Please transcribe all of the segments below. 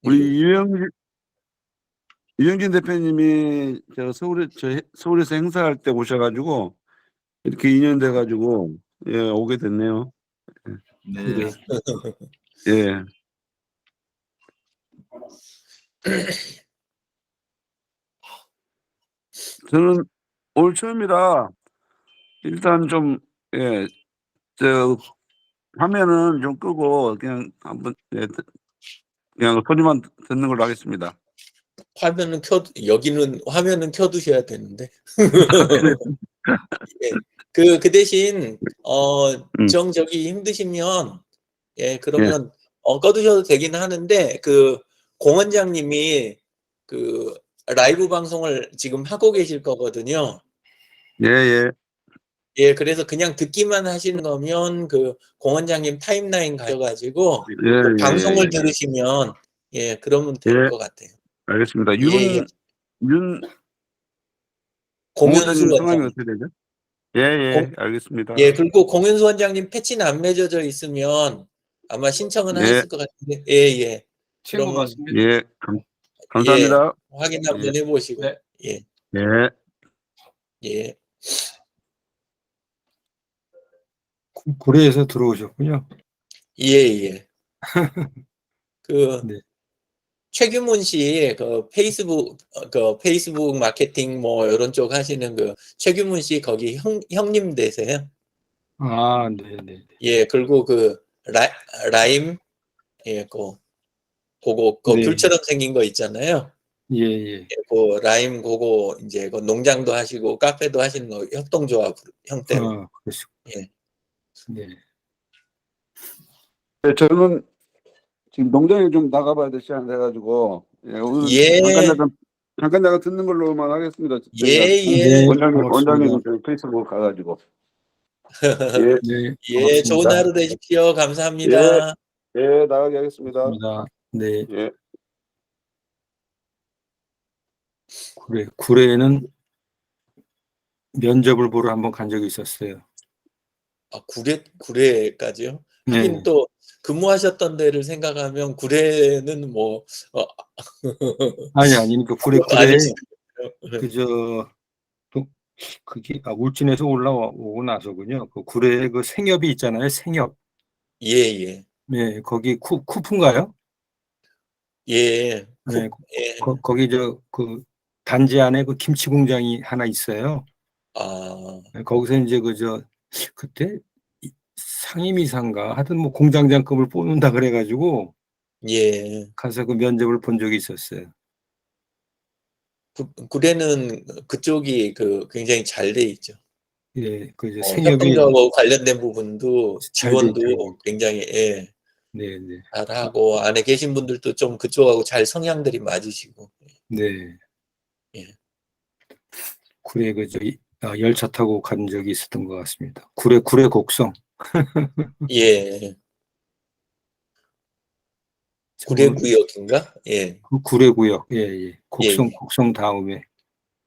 우리 예. 유영진 대표님이 제가 서울에서 행사할 때 오셔가지고 이렇게 인연 돼가지고 예, 오게 됐네요. 네. 예. 저는 오늘 처음이라 일단 좀 예, 저 화면은 좀 끄고 그냥 한번 예, 그냥 소리만 듣는 걸로 하겠습니다. 여기는 화면은 켜두셔야 되는데. 그래요? 예. 그 대신, 음, 저기 힘드시면, 예, 예, 그러면, 꺼두셔도 되긴 하는데, 공 원장님이 라이브 방송을 지금 하고 계실 거거든요. 예, 예, 예, 그래서 그냥 듣기만 하시는 거면, 공 원장님 타임라인 가셔가지고, 예, 예, 방송을 들으시면, 예, 그러면 예, 될 예, 것 같아요. 알겠습니다. 예, 예. 윤 공윤수 공원장님 성함이 원장님. 어떻게 되죠? 예, 예, 예, 알겠습니다. 그리고 공윤수 원장님 패치는 안 맺어져 있으면 아마 신청은 예, 하셨을 것 같은데, 예, 예. 친구 그러면, 같습니다. 예, 예, 감사합니다. 확인 예, 한번 해보시고, 네. 예, 예. 예. 고려에서 들어오셨군요. 예, 예. 네. 최규문 씨, 페이스북 마케팅 뭐, 이런 쪽 하시는 최규문 씨 거기 형님 되세요? 아, 네, 네. 예, 그리고 라임, 예, 그거 네. 귤처럼 생긴 거 있잖아요. 예, 예. 라임 그거 이제 농장도 하시고 카페도 하시는 거 협동조합 형태로. 그러시고. 예. 네. 네, 저는 지금 농장에 좀 나가봐야 될 시간 돼가지고 예, 오늘 예. 잠깐 듣는 걸로만 하겠습니다. 예, 저희가 예. 네, 원장님 고맙습니다. 저희 페이스북 가가지고 예, 네, 예, 좋은 고맙습니다. 하루 되십시오. 예, 감사합니다. 예, 나가게 하겠습니다. 고맙습니다. 네, 예. 구례에는 면접을 보러 한번 간 적이 있었어요. 아, 구례까지요? 네. 하긴 또 근무하셨던 데를 생각하면 구례는 뭐 아니, 그러니까 구례에 아니시죠? 그게 울진에서 올라오고 나서군요. 그 구례에 그 생협이 있잖아요. 생협. 예, 예. 네, 거기 쿠프인가요? 예. 네, 예. 거기 그 단지 안에 그 김치 공장이 하나 있어요. 아, 네, 거기서 이제 그때 상임이사인가 하여튼 뭐 공장장급을 뽑는다 그래가지고 예. 가서 그 면접을 본 적이 있었어요. 구례는 그쪽이 굉장히 잘 돼 있죠. 예, 그 이제 생협이 협동조합하고 관련된 부분도 잘 돼 지원도 있더라고요. 굉장히 예, 네, 네, 잘하고 안에 계신 분들도 좀 그쪽하고 잘 성향들이 맞으시고. 네. 예. 구례 열차 타고 간 적이 있었던 것 같습니다. 구례 곡성. 예. 구례구역인가? 예. 구례구역. 예, 예. 예, 곡성 다음에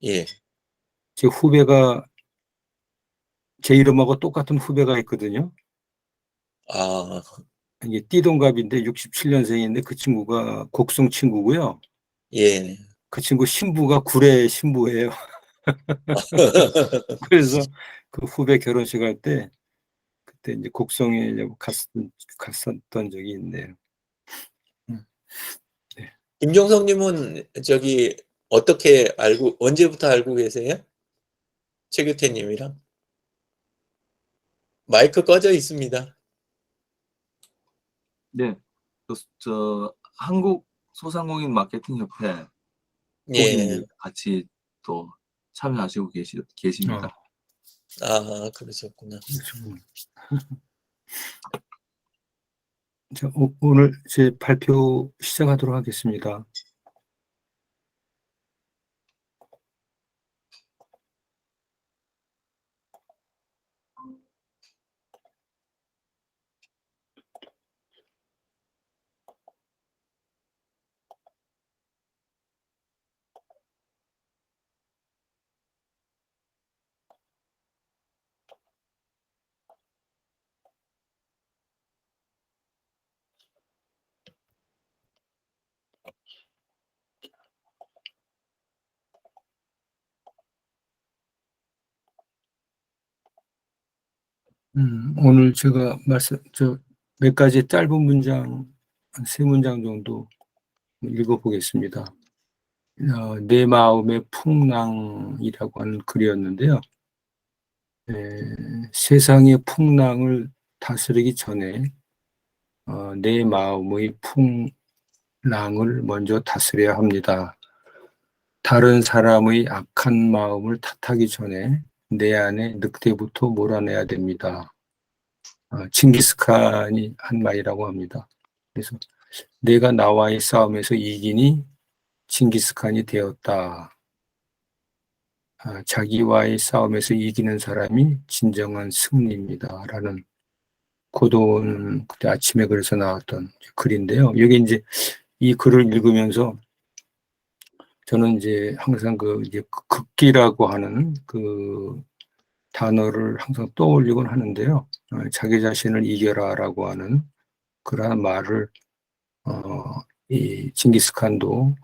예. 제 후배가 제 이름하고 똑같은 후배가 있거든요. 아, 이게 띠동갑인데 67년생인데 그 친구가 곡성 친구고요. 예. 그 친구 신부가 구례 신부예요. 그래서 그 후배 결혼식 할 때 그때 이제 곡성에 갔었던 적이 있네요. 네. 김종석님은 언제부터 알고 계세요? 최규태님이랑? 마이크 꺼져 있습니다. 네. 한국 소상공인 마케팅 협회 거기 예. 이제 같이 또 참여하시고 계십니다. 아, 그러셨구나. 자, 오늘 제 발표 시작하도록 하겠습니다. 오늘 제가 몇 가지 짧은 문장, 한 3문장 정도 읽어보겠습니다. 내 마음의 풍랑이라고 하는 글이었는데요. 세상의 풍랑을 다스리기 전에 내 마음의 풍랑을 먼저 다스려야 합니다. 다른 사람의 악한 마음을 탓하기 전에 내 안에 늑대부터 몰아내야 됩니다. 칭기스칸이 한 말이라고 합니다. 그래서 내가 나와의 싸움에서 이기니 칭기스칸이 되었다. 자기와의 싸움에서 이기는 사람이 진정한 승리입니다. 라는 고도는 그때 아침에 그래서 나왔던 글인데요. 여기 이제 이 글을 읽으면서 저는 이제 항상 이제 극기라고 하는 그 단어를 항상 떠올리곤 하는데요. 자기 자신을 이겨라라고 하는 그러한 말을 이 징기스칸도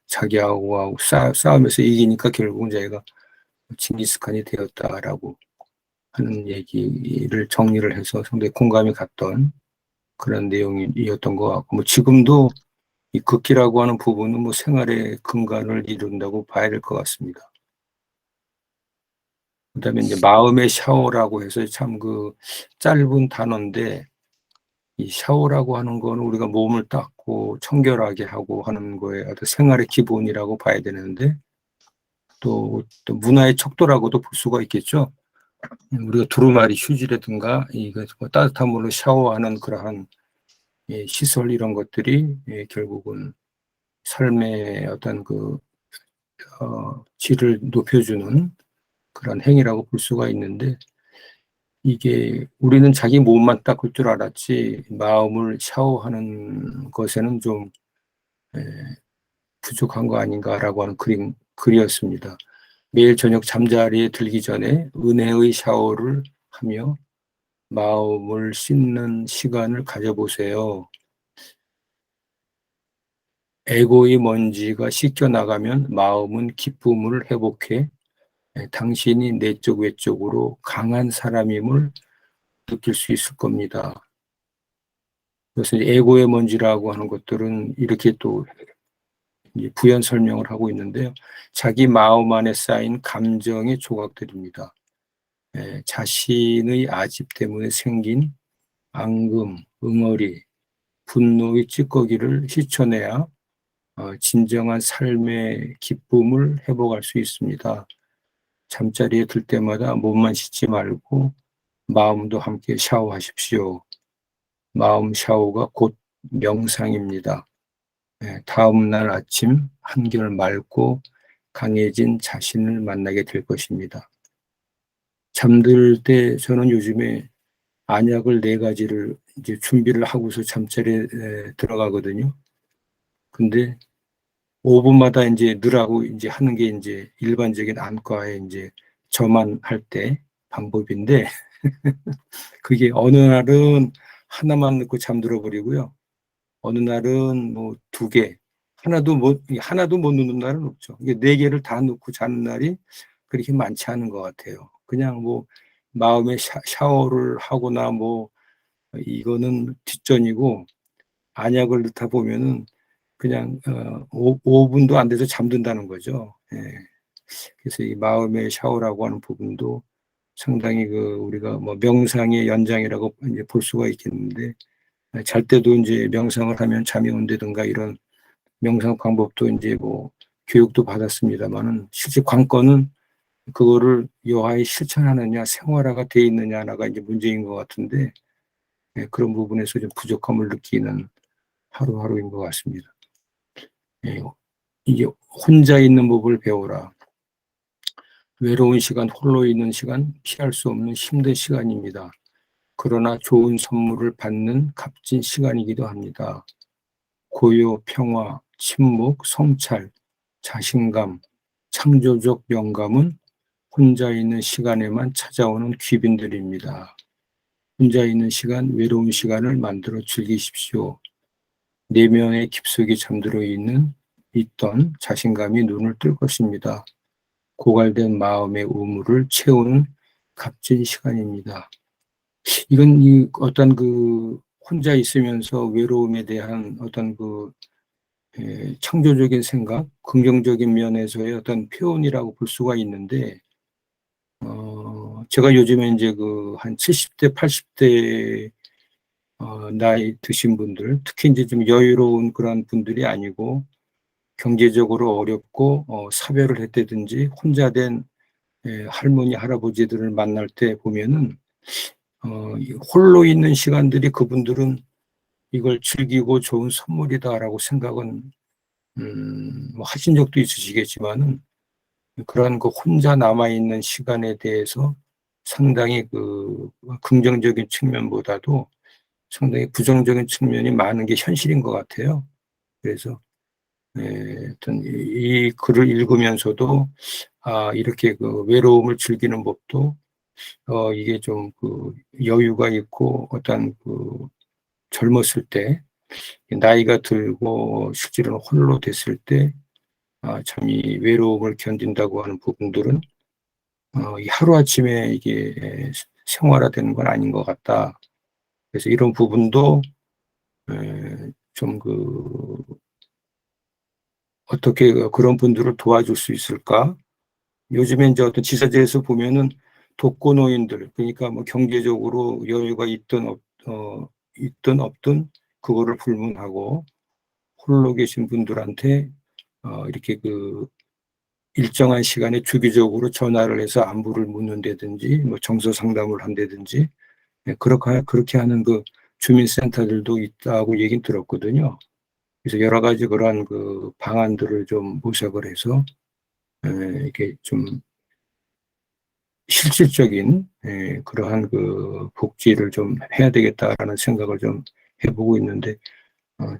자기하고 싸움에서 이기니까 결국은 자기가 징기스칸이 되었다라고 하는 얘기를 정리를 해서 상당히 공감이 갔던 그런 내용이었던 것 같고, 뭐 지금도 이 극기라고 하는 부분은 뭐 생활의 근간을 이룬다고 봐야 될 것 같습니다. 그다음에 이제 마음의 샤워라고 해서 참 그 짧은 단어인데, 이 샤워라고 하는 거는 우리가 몸을 닦고 청결하게 하고 하는 거에 어떤 생활의 기본이라고 봐야 되는데, 또 문화의 척도라고도 볼 수가 있겠죠. 우리가 두루마리 휴지라든가 이거 따뜻한 물로 샤워하는 그러한 시설 이런 것들이 결국은 삶의 어떤 질을 높여주는 그런 행위라고 볼 수가 있는데, 이게 우리는 자기 몸만 닦을 줄 알았지 마음을 샤워하는 것에는 좀 부족한 거 아닌가라고 하는 글이었습니다. 매일 저녁 잠자리에 들기 전에 은혜의 샤워를 하며 마음을 씻는 시간을 가져보세요. 에고의 먼지가 씻겨나가면 마음은 기쁨을 회복해 당신이 내적 외적으로 강한 사람임을 느낄 수 있을 겁니다. 그래서 에고의 먼지라고 하는 것들은 이렇게 또 부연 설명을 하고 있는데요. 자기 마음 안에 쌓인 감정의 조각들입니다. 자신의 아집 때문에 생긴 앙금, 응어리, 분노의 찌꺼기를 씻어내야 진정한 삶의 기쁨을 회복할 수 있습니다. 잠자리에 들 때마다 몸만 씻지 말고 마음도 함께 샤워하십시오. 마음 샤워가 곧 명상입니다. 다음 날 아침 한결 맑고 강해진 자신을 만나게 될 것입니다. 잠들 때 저는 요즘에 안약을 4가지를 이제 준비를 하고서 잠자리에 들어가거든요. 근데 5분마다 이제 넣으라고 이제 하는 게 이제 일반적인 안과에 이제 저만 할 때 방법인데, 그게 어느 날은 하나만 넣고 잠들어 버리고요. 어느 날은 뭐 2개, 하나도 못 넣는 날은 없죠. 이게 4개를 다 넣고 자는 날이 그렇게 많지 않은 것 같아요. 그냥 뭐 마음의 샤워를 하거나 뭐 이거는 뒷전이고, 안약을 넣다 보면은 그냥 5분도 안 돼서 잠든다는 거죠. 그래서 이 마음의 샤워라고 하는 부분도 상당히 우리가 뭐 명상의 연장이라고 이제 볼 수가 있겠는데, 잘 때도 이제 명상을 하면 잠이 온다든가 이런 명상 방법도 이제 뭐 교육도 받았습니다만은, 실제 관건은 그거를 여하에 실천하느냐 생활화가 돼 있느냐가 이제 문제인 것 같은데, 그런 부분에서 좀 부족함을 느끼는 하루하루인 것 같습니다. 이게 혼자 있는 법을 배워라. 외로운 시간, 홀로 있는 시간, 피할 수 없는 힘든 시간입니다. 그러나 좋은 선물을 받는 값진 시간이기도 합니다. 고요, 평화, 침묵, 성찰, 자신감, 창조적 영감은 혼자 있는 시간에만 찾아오는 귀빈들입니다. 혼자 있는 시간, 외로운 시간을 만들어 즐기십시오. 내면의 깊숙이 잠들어 있던 자신감이 눈을 뜰 것입니다. 고갈된 마음의 우물을 채우는 값진 시간입니다. 이건 어떤 그 혼자 있으면서 외로움에 대한 어떤 그 창조적인 생각, 긍정적인 면에서의 어떤 표현이라고 볼 수가 있는데, 제가 요즘에 이제 그 한 70대, 80대 나이 드신 분들, 특히 이제 좀 여유로운 그런 분들이 아니고 경제적으로 어렵고 사별을 했다든지 혼자 된 할머니, 할아버지들을 만날 때 보면은 이 홀로 있는 시간들이 그분들은 이걸 즐기고 좋은 선물이다라고 생각은 뭐 하신 적도 있으시겠지만은 그런 그 혼자 남아 있는 시간에 대해서 상당히 그 긍정적인 측면보다도 상당히 부정적인 측면이 많은 게 현실인 것 같아요. 그래서 어떤 이 글을 읽으면서도 이렇게 그 외로움을 즐기는 법도 이게 좀 그 여유가 있고 어떤 그 젊었을 때 나이가 들고 실제로는 홀로 됐을 때 참 이 외로움을 견딘다고 하는 부분들은 이 하루아침에 이게 생활화되는 건 아닌 것 같다. 그래서 이런 부분도 좀 그 어떻게 그런 분들을 도와줄 수 있을까? 요즘에 이제 어떤 지사제에서 보면은 독거노인들, 그러니까 뭐 경제적으로 여유가 있든 없든 그거를 불문하고 홀로 계신 분들한테 이렇게 그 일정한 시간에 주기적으로 전화를 해서 안부를 묻는다든지 뭐 정서 상담을 한다든지 그렇게 하는 그 주민센터들도 있다고 얘기는 들었거든요. 그래서 여러 가지 그러한 그 방안들을 좀 모색을 해서 이렇게 좀 실질적인 그러한 그 복지를 좀 해야 되겠다라는 생각을 좀 해보고 있는데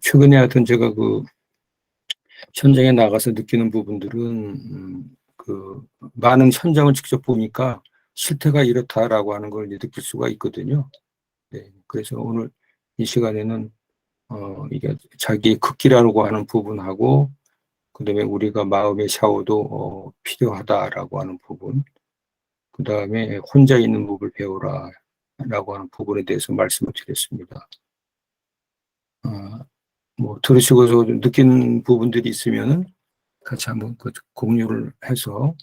최근에 하여튼 제가 그 현장에 나가서 느끼는 부분들은 그 많은 현장을 직접 보니까 실태가 이렇다라고 하는 걸 이제 느낄 수가 있거든요. 네, 그래서 오늘 이 시간에는 이게 자기의 극기라고 하는 부분하고 그다음에 우리가 마음의 샤워도 필요하다라고 하는 부분, 그다음에 혼자 있는 법을 배우라라고 하는 부분에 대해서 말씀을 드렸습니다. 뭐 들으시고서 느낀 부분들이 있으면은 같이 한번 그 공유를 해서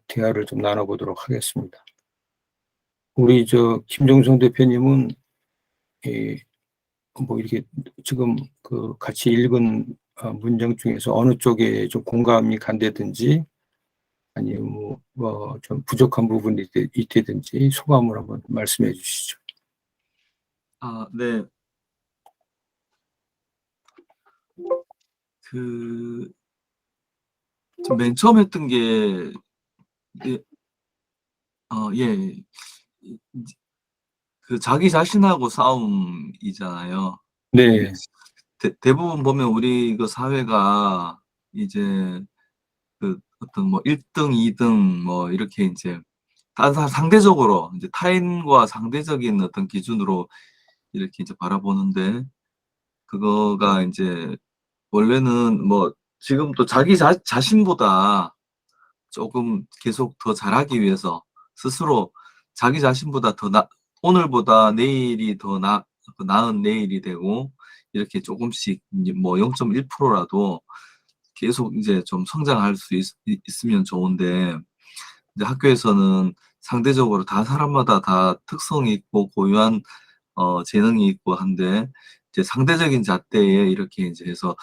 대화를 좀 나눠보도록 하겠습니다. 우리 김종성 대표님은 뭐 이렇게 지금 그 같이 읽은 문장 중에서 어느 쪽에 좀 공감이 간다든지 아니면 뭐 좀 부족한 부분이 있다든지 소감을 한번 말씀해 주시죠. 네. 그, 좀 맨 처음 했던 게, 예, 예, 그 자기 자신하고 싸움이잖아요. 네, 대부분 보면 우리 그 사회가 이제 그 어떤 뭐 1등, 2등 뭐 이렇게 이제 상대적으로 이제 타인과 상대적인 어떤 기준으로 이렇게 이제 바라보는데 그거가 이제 원래는 뭐 지금도 자기 자신보다 조금 계속 더 잘하기 위해서 스스로 자기 자신보다 오늘보다 내일이 더 나은 내일이 되고 이렇게 조금씩 이제 뭐 0.1%라도 계속 이제 좀 성장할 수 있으면 좋은데 이제 학교에서는 상대적으로 다 사람마다 다 특성이 있고 고유한 재능이 있고 한데 이제 상대적인 잣대에 이렇게 이제 해서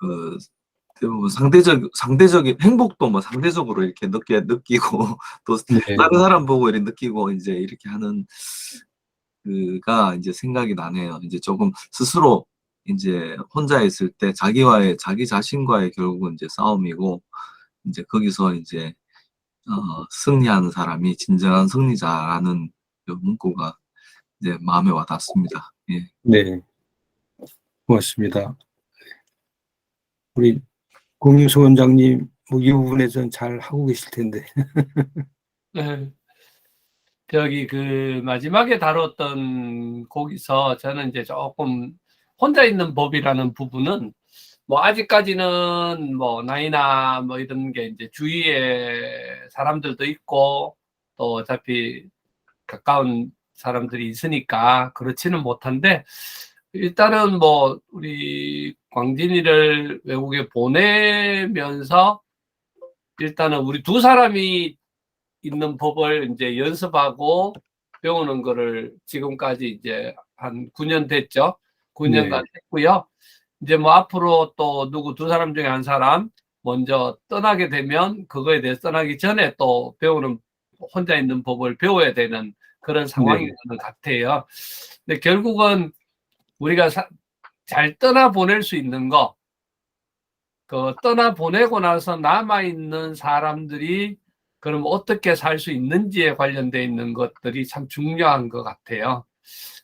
그 대부분 상대적인 행복도 뭐 상대적으로 이렇게 느끼고 또 네, 다른 사람 보고 이렇게 느끼고 이제 이렇게 하는 그가 이제 생각이 나네요. 이제 조금 스스로 이제 혼자 있을 때 자기 자신과의 결국은 이제 싸움이고 이제 거기서 이제 승리하는 사람이 진정한 승리자라는 그 문구가 이제 마음에 와닿습니다. 예. 네, 고맙습니다. 우리 공유소 원장님, 뭐 이 부분에서는 잘 하고 계실 텐데. 네. 저기 그 마지막에 다뤘던 거기서 저는 이제 조금 혼자 있는 법이라는 부분은 뭐 아직까지는 뭐 나이나 뭐 이런 게 이제 주위에 사람들도 있고 또 어차피 가까운 사람들이 있으니까 그렇지는 못한데, 일단은 뭐 우리 광진이를 외국에 보내면서 일단은 우리 두 사람이 있는 법을 이제 연습하고 배우는 거를 지금까지 이제 한 9년 됐죠. 9년간 했고요. 이제 뭐 앞으로 또 누구 두 사람 중에 한 사람 먼저 떠나게 되면 그거에 대해서 떠나기 전에 또 배우는, 혼자 있는 법을 배워야 되는 그런 상황인 것 같아요. 근데 결국은 우리가 잘 떠나 보낼 수 있는 거, 그 떠나 보내고 나서 남아 있는 사람들이 그럼 어떻게 살 수 있는지에 관련돼 있는 것들이 참 중요한 것 같아요.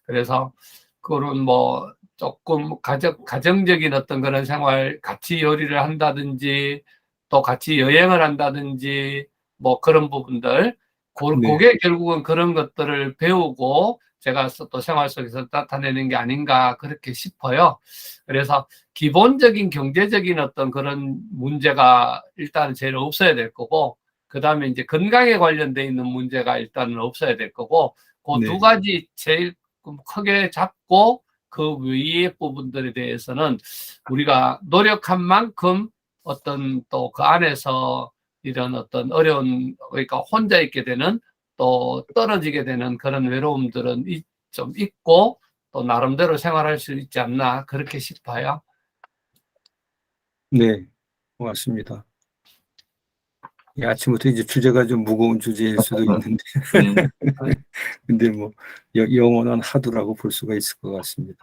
그래서 그런 뭐 조금 가정적인 어떤 그런 생활, 같이 요리를 한다든지 또 같이 여행을 한다든지 뭐 그런 부분들, 그게 결국은 그런 것들을 배우고 제가 또 생활 속에서 나타내는 게 아닌가 그렇게 싶어요. 그래서 기본적인 경제적인 어떤 그런 문제가 일단 제일 없어야 될 거고, 그 다음에 이제 건강에 관련돼 있는 문제가 일단은 없어야 될 거고, 그 두 가지 제일 크게 잡고 그 위의 부분들에 대해서는 우리가 노력한 만큼 어떤 또 그 안에서 이런 어떤 어려운, 그러니까 혼자 있게 되는 또 떨어지게 되는 그런 외로움들은 좀 있고 또 나름대로 생활할 수 있지 않나 그렇게 싶어요. 네, 고맙습니다. 이 아침부터 이제 주제가 좀 무거운 주제일 수도 있는데, 근데 뭐 영원한 하두라고 볼 수가 있을 것 같습니다.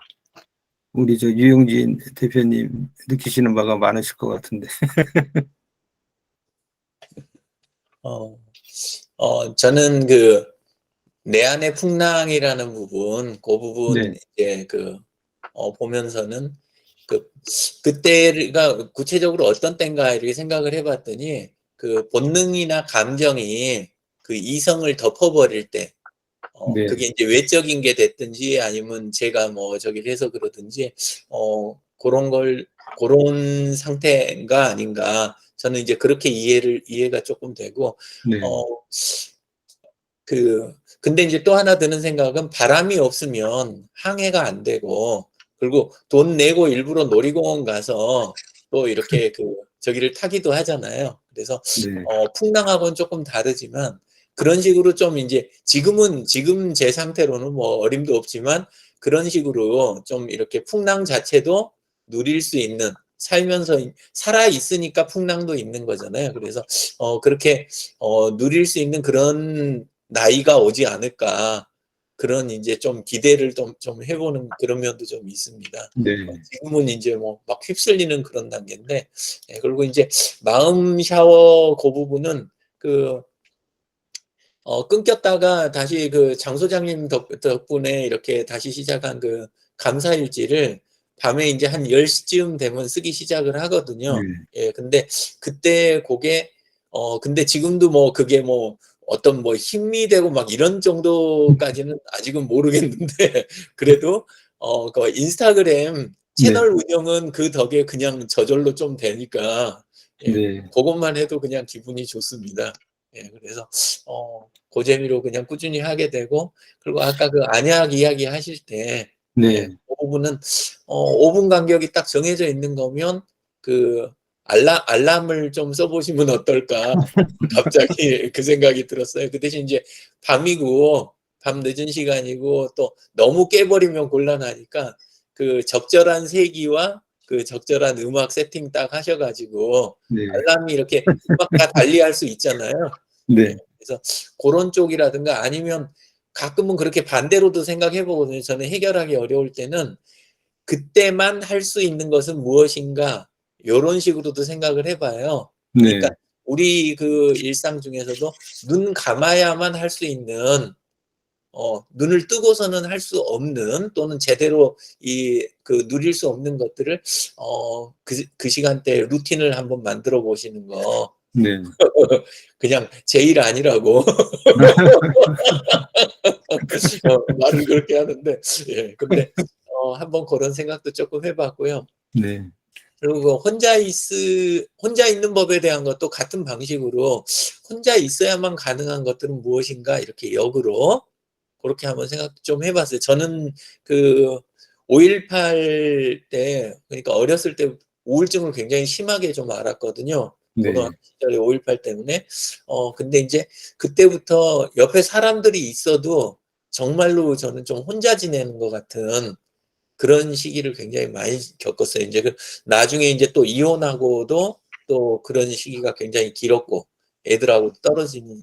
우리 저 유영진 대표님 느끼시는 바가 많으실 것 같은데. 저는 내 안의 풍랑이라는 부분, 그 부분 이제 보면서는 그때가 구체적으로 어떤 때인가 이렇게 생각을 해봤더니 그 본능이나 감정이 그 이성을 덮어버릴 때, 그게 이제 외적인 게 됐든지 아니면 제가 뭐 저기를 해서 그러든지, 그런 상태가 아닌가. 저는 이제 그렇게 이해가 조금 되고, 근데 이제 또 하나 드는 생각은 바람이 없으면 항해가 안 되고, 그리고 돈 내고 일부러 놀이공원 가서 또 이렇게 저기를 타기도 하잖아요. 그래서, 풍랑하고는 조금 다르지만, 그런 식으로 좀 이제 지금 제 상태로는 뭐 어림도 없지만 그런 식으로 좀 이렇게 풍랑 자체도 누릴 수 있는, 살면서 살아 있으니까 풍랑도 있는 거잖아요. 그래서 그렇게 누릴 수 있는 그런 나이가 오지 않을까, 그런 이제 좀 기대를 좀 해보는 그런 면도 좀 있습니다. 지금은 이제 뭐 막 휩쓸리는 그런 단계인데, 그리고 이제 마음 샤워 그 부분은 끊겼다가 다시 장 소장님 덕분에 이렇게 다시 시작한 감사일지를 밤에 이제 한 10시쯤 되면 쓰기 시작을 하거든요. 근데 그때 근데 지금도 뭐 그게 뭐 어떤 뭐 힘이 되고 막 이런 정도까지는 아직은 모르겠는데, 그래도 그 인스타그램 채널 운영은 그 덕에 그냥 저절로 좀 되니까, 그것만 해도 그냥 기분이 좋습니다. 그래서 그 재미로 그냥 꾸준히 하게 되고, 그리고 아까 안약 이야기 하실 때, 그 부분은 5분 간격이 딱 정해져 있는 거면 알람을 좀 써보시면 어떨까 갑자기 그 생각이 들었어요. 그 대신 이제 밤이고 밤 늦은 시간이고 또 너무 깨버리면 곤란하니까 적절한 세기와 적절한 음악 세팅 딱 하셔가지고 알람이 이렇게 음악 다 달리할 수 있잖아요. 그래서 그런 쪽이라든가, 아니면 가끔은 그렇게 반대로도 생각해보거든요. 저는 해결하기 어려울 때는 그때만 할 수 있는 것은 무엇인가, 이런 식으로도 생각을 해봐요. 그러니까 우리 일상 중에서도 눈 감아야만 할 수 있는, 눈을 뜨고서는 할 수 없는, 또는 제대로 누릴 수 없는 것들을 그 시간대에 루틴을 한번 만들어 보시는 거. 그냥 제 일 아니라고 말을 그렇게 하는데, 근데 한번 그런 생각도 조금 해봤고요. 그리고 혼자 있는 법에 대한 것도 같은 방식으로 혼자 있어야만 가능한 것들은 무엇인가, 이렇게 역으로 그렇게 한번 생각 좀 해봤어요. 저는 그 5.18 때, 그러니까 어렸을 때 우울증을 굉장히 심하게 좀 앓았거든요. 네. 고등학교 시절에 5.18 때문에. 근데 이제 그때부터 옆에 사람들이 있어도 정말로 저는 좀 혼자 지내는 것 같은 그런 시기를 굉장히 많이 겪었어요. 이제 나중에 이제 또 이혼하고도 또 그런 시기가 굉장히 길었고, 애들하고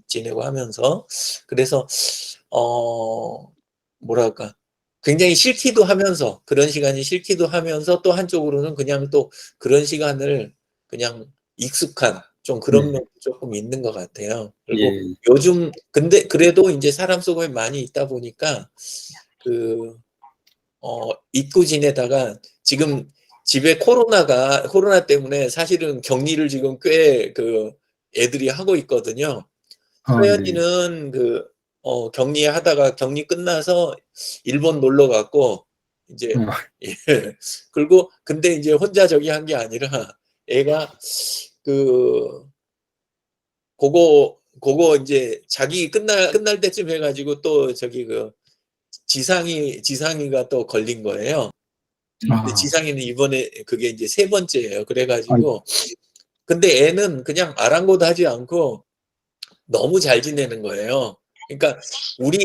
지내고 하면서. 그래서, 뭐랄까. 굉장히 싫기도 하면서, 그런 시간이 싫기도 하면서 또 한쪽으로는 그냥 또 그런 시간을 그냥 익숙한 좀 그런 면도 조금 있는 것 같아요. 그리고 예. 요즘, 근데 그래도 이제 사람 속에 많이 있다 보니까 잊고 지내다가 지금 집에 코로나 때문에 사실은 격리를 지금 꽤 애들이 하고 있거든요. 아, 네. 서연이는 격리하다가 격리 끝나서 일본 놀러 갔고, 이제, 예. 그리고 근데 이제 혼자 저기 한 게 아니라 애가 그거 이제 자기 끝날 때쯤 해가지고 또 저기 지상이가 또 걸린 거예요. 근데 아, 지상이는 이번에 그게 이제 3번째예요. 그래가지고 근데 애는 그냥 아랑곳하지 않고 너무 잘 지내는 거예요. 그러니까 우리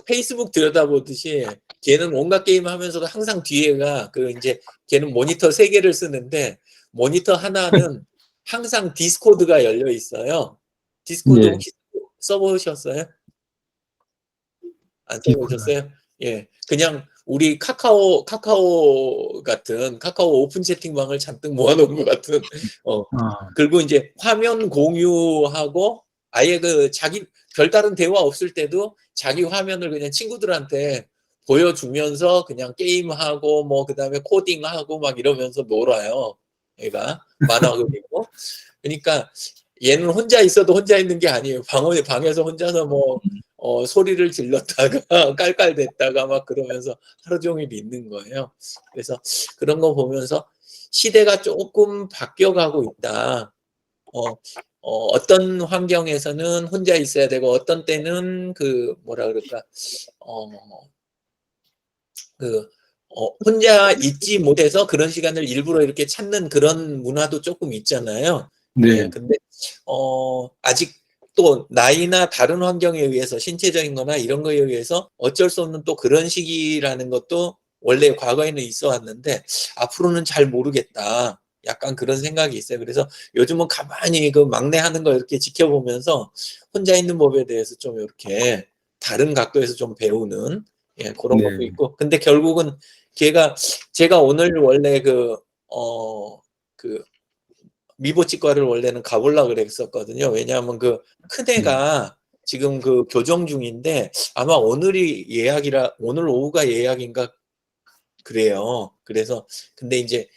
페이스북 들여다보듯이 걔는 온갖 게임 하면서도 항상 뒤에가 이제 걔는 모니터 3개를 쓰는데 모니터 하나는 항상 디스코드가 열려 있어요. 디스코드 예. 혹시 써보셨어요? 안 디코드. 써보셨어요? 예, 그냥 우리 카카오 같은 카카오 오픈 채팅방을 잔뜩 모아놓은 것 같은. 아, 그리고 이제 화면 공유하고 아예 자기 별다른 대화 없을 때도 자기 화면을 그냥 친구들한테 보여주면서 그냥 게임하고 뭐 그다음에 코딩하고 막 이러면서 놀아요. 얘가 만화 그리고. 그러니까 얘는 혼자 있어도 혼자 있는 게 아니에요. 방에서 혼자서 뭐 소리를 질렀다가 깔깔댔다가 막 그러면서 하루 종일 있는 거예요. 그래서 그런 거 보면서 시대가 조금 바뀌어가고 있다. 어떤 환경에서는 혼자 있어야 되고 어떤 때는 뭐라 그럴까 혼자 있지 못해서 그런 시간을 일부러 이렇게 찾는 그런 문화도 조금 있잖아요. 네. 예, 근데 아직 또 나이나 다른 환경에 의해서 신체적인 거나 이런 거에 의해서 어쩔 수 없는 또 그런 시기라는 것도 원래 과거에는 있어 왔는데 앞으로는 잘 모르겠다. 약간 그런 생각이 있어요. 그래서 요즘은 가만히 막내 하는 거 이렇게 지켜보면서 혼자 있는 법에 대해서 좀 이렇게 다른 각도에서 좀 배우는 그런 것도 네. 있고. 근데 결국은 제가 오늘 원래 미보치과를 원래는 가보려고 그랬었거든요. 왜냐하면 큰애가 지금 교정 중인데 아마 오늘 오후가 예약인가 그래요. 그래서 근데 이제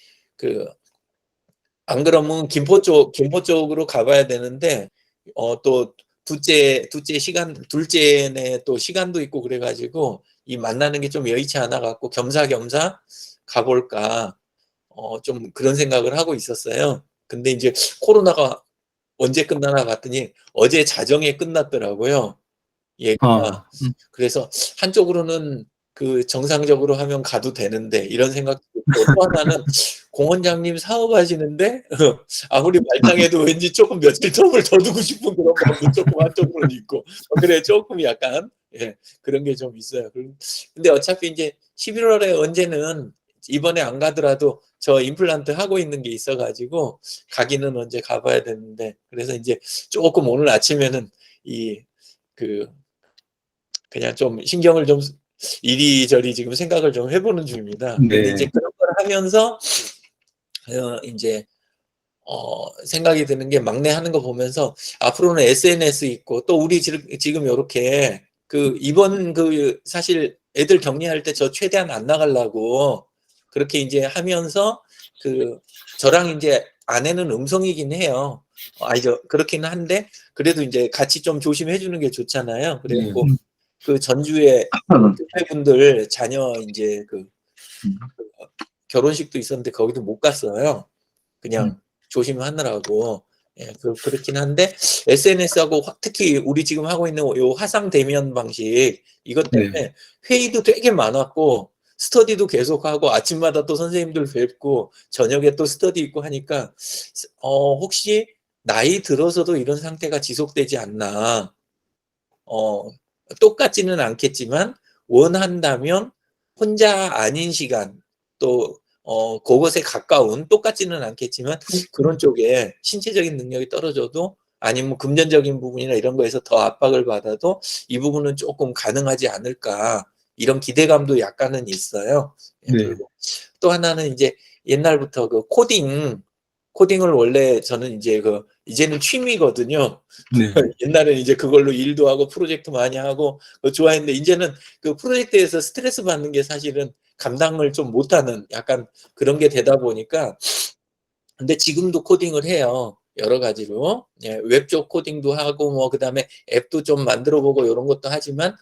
안 그러면 김포 쪽으로 가봐야 되는데 또 둘째네 또 시간도 있고 그래가지고 이 만나는 게 좀 여의치 않아 갖고 겸사겸사 가볼까 좀 그런 생각을 하고 있었어요. 근데 이제 코로나가 언제 끝나나 봤더니 어제 자정에 끝났더라고요. 얘가. 그래서 한쪽으로는 정상적으로 하면 가도 되는데 이런 생각도 있고 또 하나는 공원장님 사업하시는데 아무리 말짱해도 왠지 조금 며칠 텀을 더 두고 싶은 그런 마음도 조금 한쪽으로는 있고 그래 조금 약간 그런 게 좀 있어요. 근데 어차피 이제 11월에 언제는 이번에 안 가더라도 저 임플란트 하고 있는 게 있어가지고 가기는 언제 가봐야 되는데 그래서 이제 조금 오늘 아침에는 그냥 좀 신경을 좀 이리저리 지금 생각을 좀 해보는 중입니다. 근데 네. 이제 그런 걸 하면서 이제 생각이 드는 게 막내 하는 거 보면서 앞으로는 SNS 있고 또 우리 지금 요렇게 이번 사실 애들 격리할 때 저 최대한 안 나가려고 그렇게 이제 하면서 저랑 이제 아내는 음성이긴 해요. 아니죠. 그렇기는 한데 그래도 이제 같이 좀 조심해 주는 게 좋잖아요. 그래갖고 전주에 분들 자녀 이제 결혼식도 있었는데 거기도 못 갔어요. 그냥 조심하느라고. 예, 그렇긴 한데 SNS하고 특히 우리 지금 하고 있는 요 화상 대면 방식 이것 때문에 네. 회의도 되게 많았고 스터디도 계속하고 아침마다 또 선생님들 뵙고 저녁에 또 스터디 있고 하니까 혹시 나이 들어서도 이런 상태가 지속되지 않나. 똑같지는 않겠지만 원한다면 혼자 아닌 시간 또 그것에 가까운 똑같지는 않겠지만 그런 쪽에 신체적인 능력이 떨어져도 아니면 금전적인 부분이나 이런 거에서 더 압박을 받아도 이 부분은 조금 가능하지 않을까 이런 기대감도 약간은 있어요. 예, 네. 그리고 또 하나는 이제 옛날부터 그 코딩을 원래 저는 이제 이제는 취미거든요. 네. 옛날에는 이제 그걸로 일도 하고 프로젝트 많이 하고 좋아했는데 이제는 그 프로젝트에서 스트레스 받는 게 사실은 감당을 좀 못하는 약간 그런 게 되다 보니까 근데 지금도 코딩을 해요. 여러 가지로. 예, 웹 쪽 코딩도 하고 뭐 그다음에 앱도 좀 만들어 보고 이런 것도 하지만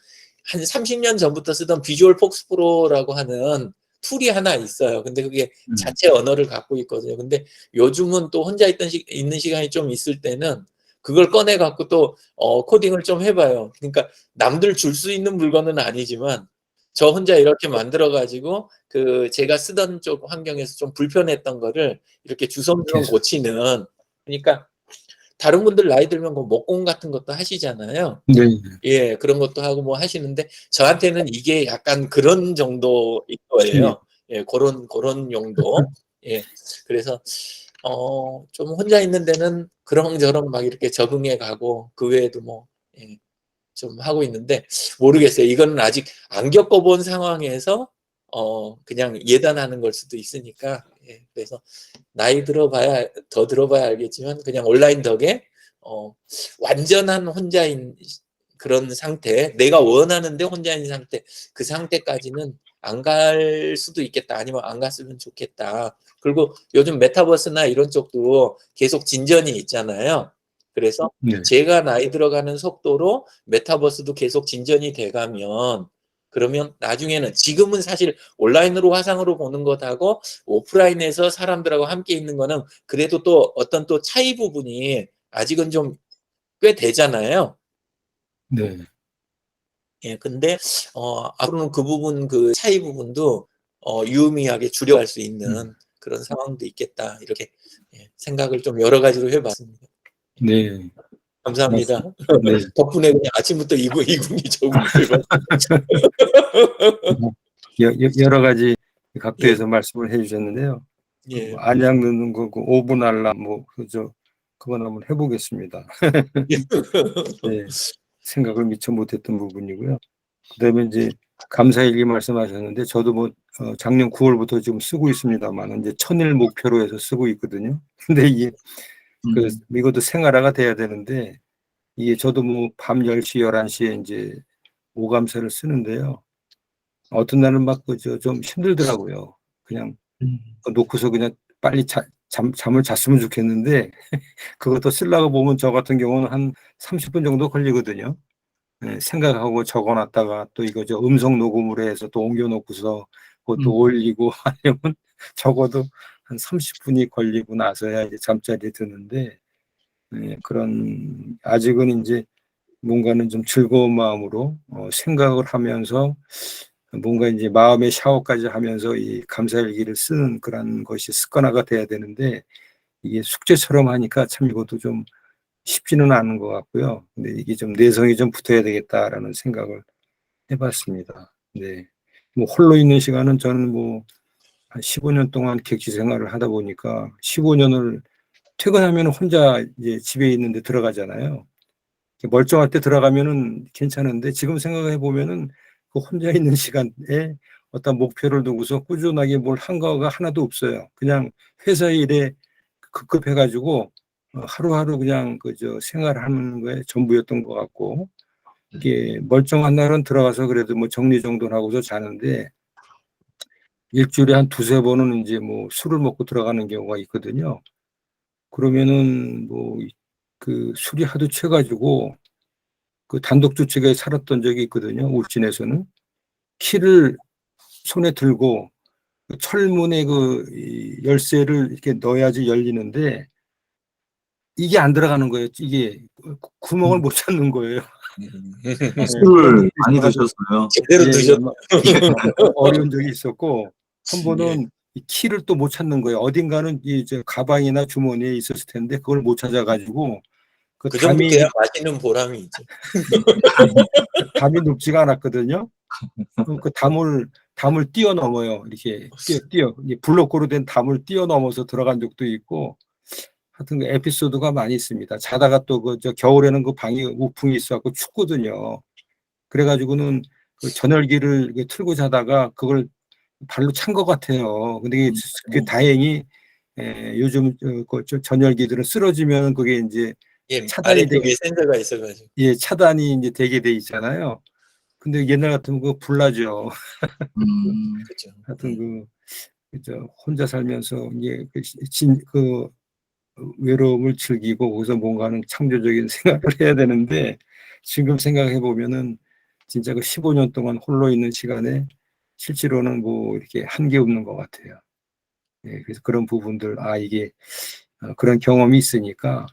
한 30년 전부터 쓰던 비주얼 폭스 프로라고 하는 툴이 하나 있어요. 근데 그게 자체 언어를 갖고 있거든요. 근데 요즘은 또 혼자 있는 시간이 좀 있을 때는 그걸 꺼내 갖고 또 코딩을 좀 해봐요. 그러니까 남들 줄 수 있는 물건은 아니지만 저 혼자 이렇게 만들어 가지고 제가 쓰던 쪽 환경에서 좀 불편했던 거를 이렇게 주섬주섬 계속. 고치는. 그러니까 다른 분들 나이 들면 뭐 목공 같은 것도 하시잖아요. 네. 예, 그런 것도 하고 뭐 하시는데 저한테는 이게 약간 그런 정도인 취미. 거예요. 예, 그런 용도. 예. 그래서 좀 혼자 있는 데는 그런저런 막 이렇게 적응해 가고 그 외에도 뭐 예, 좀 하고 있는데 모르겠어요. 이거는 아직 안 겪어본 상황에서 그냥 예단하는 걸 수도 있으니까. 예, 그래서 나이 더 들어봐야 알겠지만 그냥 온라인 덕에 완전한 혼자인 그런 상태, 내가 원하는데 혼자인 상태, 그 상태까지는 안 갈 수도 있겠다. 아니면 안 갔으면 좋겠다. 그리고 요즘 메타버스나 이런 쪽도 계속 진전이 있잖아요. 그래서 네. 제가 나이 들어가는 속도로 메타버스도 계속 진전이 돼가면 그러면 나중에는 지금은 사실 온라인으로 화상으로 보는 것하고 오프라인에서 사람들하고 함께 있는 거는 그래도 또 어떤 또 차이 부분이 아직은 좀 꽤 되잖아요. 네. 예, 근데 앞으로는 그 차이 부분도 유의미하게 줄여갈 수 있는 그런 상황도 있겠다. 이렇게 예, 생각을 좀 여러 가지로 해봤습니다. 네. 감사합니다. 네. 덕분에 그냥 아침부터 이군이 여러 가지 예, 각도에서 말씀을 해주셨는데요. 예. 안약 넣는 거, 그 오븐 알람, 그건 한번 해보겠습니다. 네. 생각을 미처 못했던 부분이고요. 그다음에 이제 감사일기 말씀하셨는데 저도 작년 9월부터 지금 쓰고 있습니다만 이제 1000일 목표로 해서 쓰고 있거든요. 근데 이게 이것도 생활화가 돼야 되는데 이게 저도 밤 10시, 11시에 이제 오감사를 쓰는데요. 어떤 날은 좀 힘들더라고요. 그냥 놓고서 그냥 빨리 잠을 잤으면 좋겠는데 그것도 쓰려고 보면 저 같은 경우는 한 30분 정도 걸리거든요. 네, 생각하고 적어놨다가 또 이거 음성 녹음으로 해서 또 옮겨놓고서 그것도 올리고 하면 적어도 한 30분이 걸리고 나서야 이제 잠자리에 드는데 아직은 이제 뭔가는 좀 즐거운 마음으로 생각을 하면서 뭔가 이제 마음의 샤워까지 하면서 이 감사일기를 쓰는 그런 것이 습관화가 돼야 되는데 이게 숙제처럼 하니까 참 이것도 좀 쉽지는 않은 것 같고요. 근데 이게 좀 내성이 좀 붙어야 되겠다라는 생각을 해봤습니다. 네. 홀로 있는 시간은 저는 한 15년 동안 객지 생활을 하다 보니까 15년을 퇴근하면 혼자 이제 집에 있는데 들어가잖아요. 멀쩡할 때 들어가면은 괜찮은데 지금 생각해 보면은 그 혼자 있는 시간에 어떤 목표를 두고서 꾸준하게 뭘 한 거가 하나도 없어요. 그냥 회사 일에 급급해가지고 하루하루 그냥 생활하는 거에 전부였던 것 같고 이게 멀쩡한 날은 들어가서 그래도 정리정돈하고서 자는데 일주일에 한 두세 번은 이제 술을 먹고 들어가는 경우가 있거든요. 그러면은 그 술이 하도 취해가지고 그 단독주택에 살았던 적이 있거든요. 울진에서는 키를 손에 들고 철문에 이 열쇠를 이렇게 넣어야지 열리는데 이게 안 들어가는 거예요. 이게 구멍을 못 찾는 거예요. 술을 많이 드셨어요. 제대로 예, 드셨. 어려운 적이 있었고 한 번은 이 키를 또 못 찾는 거예요. 어딘가는 이제 가방이나 주머니에 있었을 텐데 그걸 못 찾아가지고 그 그 정도 담이 돼야 마시는 보람이 있죠. 담이 높지가 않았거든요. 그 담을 뛰어넘어요. 이렇게 이 블록으로 된 담을 뛰어넘어서 들어간 적도 있고 하여튼 그 에피소드가 많이 있습니다. 자다가 또 저 겨울에는 그 방이 우풍이 있어갖고 춥거든요. 그래가지고는 그 전열기를 이렇게 틀고 자다가 그걸 발로 찬 것 같아요. 근데 그게 다행히 요즘 전열기들은 쓰러지면 그게 이제 예, 차단이 아래쪽에 센서가 있어가지고. 예, 차단이 이제 되게 돼 있잖아요. 근데 옛날 같으면 그거 불나죠. 그렇죠. 하여튼 혼자 살면서 이제 그 외로움을 즐기고 거기서 뭔가는 창조적인 생각을 해야 되는데 지금 생각해 보면은 진짜 그 15년 동안 홀로 있는 시간에 실제로는 뭐 이렇게 한게 없는 것 같아요. 예, 그래서 그런 부분들 이게 그런 경험이 있으니까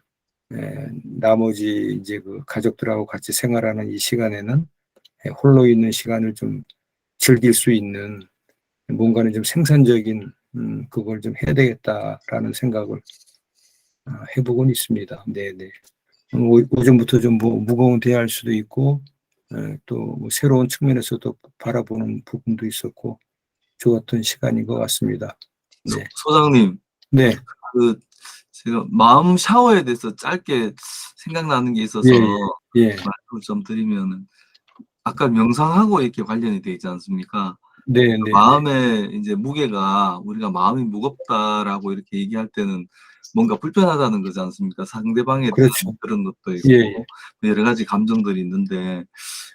나머지 이제 그 가족들하고 같이 생활하는 이 시간에는 홀로 있는 시간을 좀 즐길 수 있는 뭔가는 좀 생산적인 그걸 좀 해야 되겠다라는 생각을 해보곤 있습니다. 네네. 오전부터 좀 뭐 무거운 대화할 수도 있고 또뭐 새로운 측면에서도 바라보는 부분도 있었고 좋았던 시간인 것 같습니다. 네. 소장님, 네. 그 제가 마음 샤워에 대해서 짧게 생각나는 게 있어서 예. 말씀을 좀 드리면은 아까 명상하고 이렇게 관련이 되어 있지 않습니까? 네. 마음의 이제 무게가 우리가 마음이 무겁다라고 이렇게 얘기할 때는 뭔가 불편하다는 거지 않습니까? 상대방에 대한 그렇죠. 그런 것도 있고 예. 여러 가지 감정들이 있는데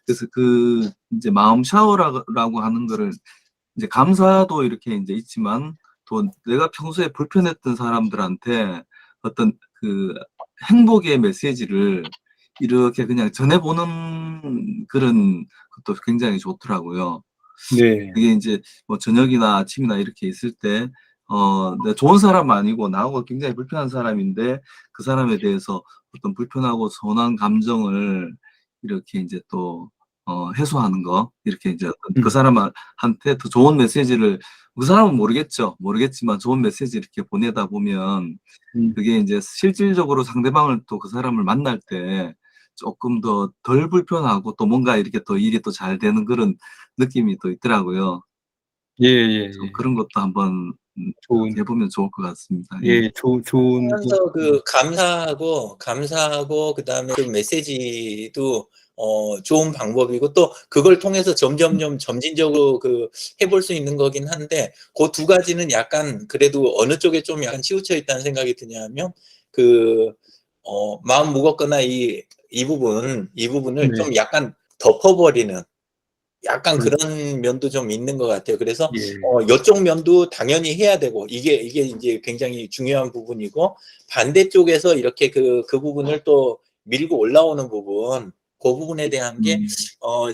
그래서 그 이제 마음 샤워라고 하는 거를 이제 감사도 이렇게 이제 있지만 또 내가 평소에 불편했던 사람들한테 어떤 그 행복의 메시지를 이렇게 그냥 전해보는 그런 것도 굉장히 좋더라고요. 네. 그게 이제 뭐 저녁이나 아침이나 이렇게 있을 때, 내가 좋은 사람 아니고 나하고 굉장히 불편한 사람인데 그 사람에 대해서 어떤 불편하고 서운한 감정을 이렇게 이제 또, 해소하는 거, 이렇게 이제 그 사람한테 더 좋은 메시지를, 그 사람은 모르겠지만 좋은 메시지 이렇게 보내다 보면 그게 이제 실질적으로 상대방을 또 그 사람을 만날 때 조금 더 덜 불편하고 또 뭔가 이렇게 또 일이 또 잘 되는 그런 느낌이 또 있더라고요. 예. 그런 것도 한번 좋은 해보면 좋을 것 같습니다. 예, 좋은 하면서 그 감사하고 그다음에 그 메시지도 좋은 방법이고 또 그걸 통해서 점진적으로 그 해볼 수 있는 거긴 한데 그 두 가지는 약간 그래도 어느 쪽에 좀 약간 치우쳐 있다는 생각이 드냐면 그 마음 무겁거나 이 부분을 좀 약간 덮어버리는 약간 그런 면도 좀 있는 것 같아요. 그래서 이쪽 면도 당연히 해야 되고 이게 이제 굉장히 중요한 부분이고 반대쪽에서 이렇게 그 부분을 또 밀고 올라오는 부분, 그 부분에 대한 게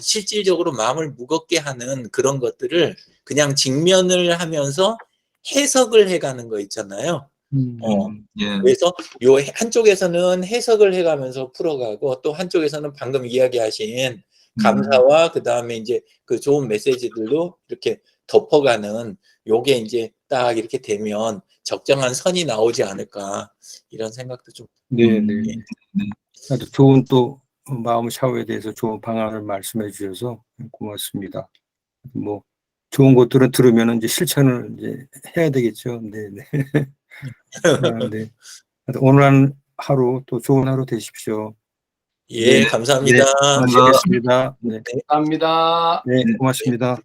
실질적으로 마음을 무겁게 하는 그런 것들을 그냥 직면을 하면서 해석을 해가는 거 있잖아요. 예. 그래서 요 한쪽에서는 해석을 해가면서 풀어가고 또 한쪽에서는 방금 이야기하신 감사와 그 다음에 이제 그 좋은 메시지들도 이렇게 덮어가는 요게 이제 딱 이렇게 되면 적정한 선이 나오지 않을까 이런 생각도 좀. 네. 아주 좋은 또 마음 샤워에 대해서 좋은 방안을 말씀해 주셔서 고맙습니다. 뭐 좋은 것들은 들으면 이제 실천을 이제 해야 되겠죠. 네. 네. 오늘 하루 또 좋은 하루 되십시오. 예, 감사합니다. 알겠습니다. 네. 감사합니다. 네, 고맙습니다.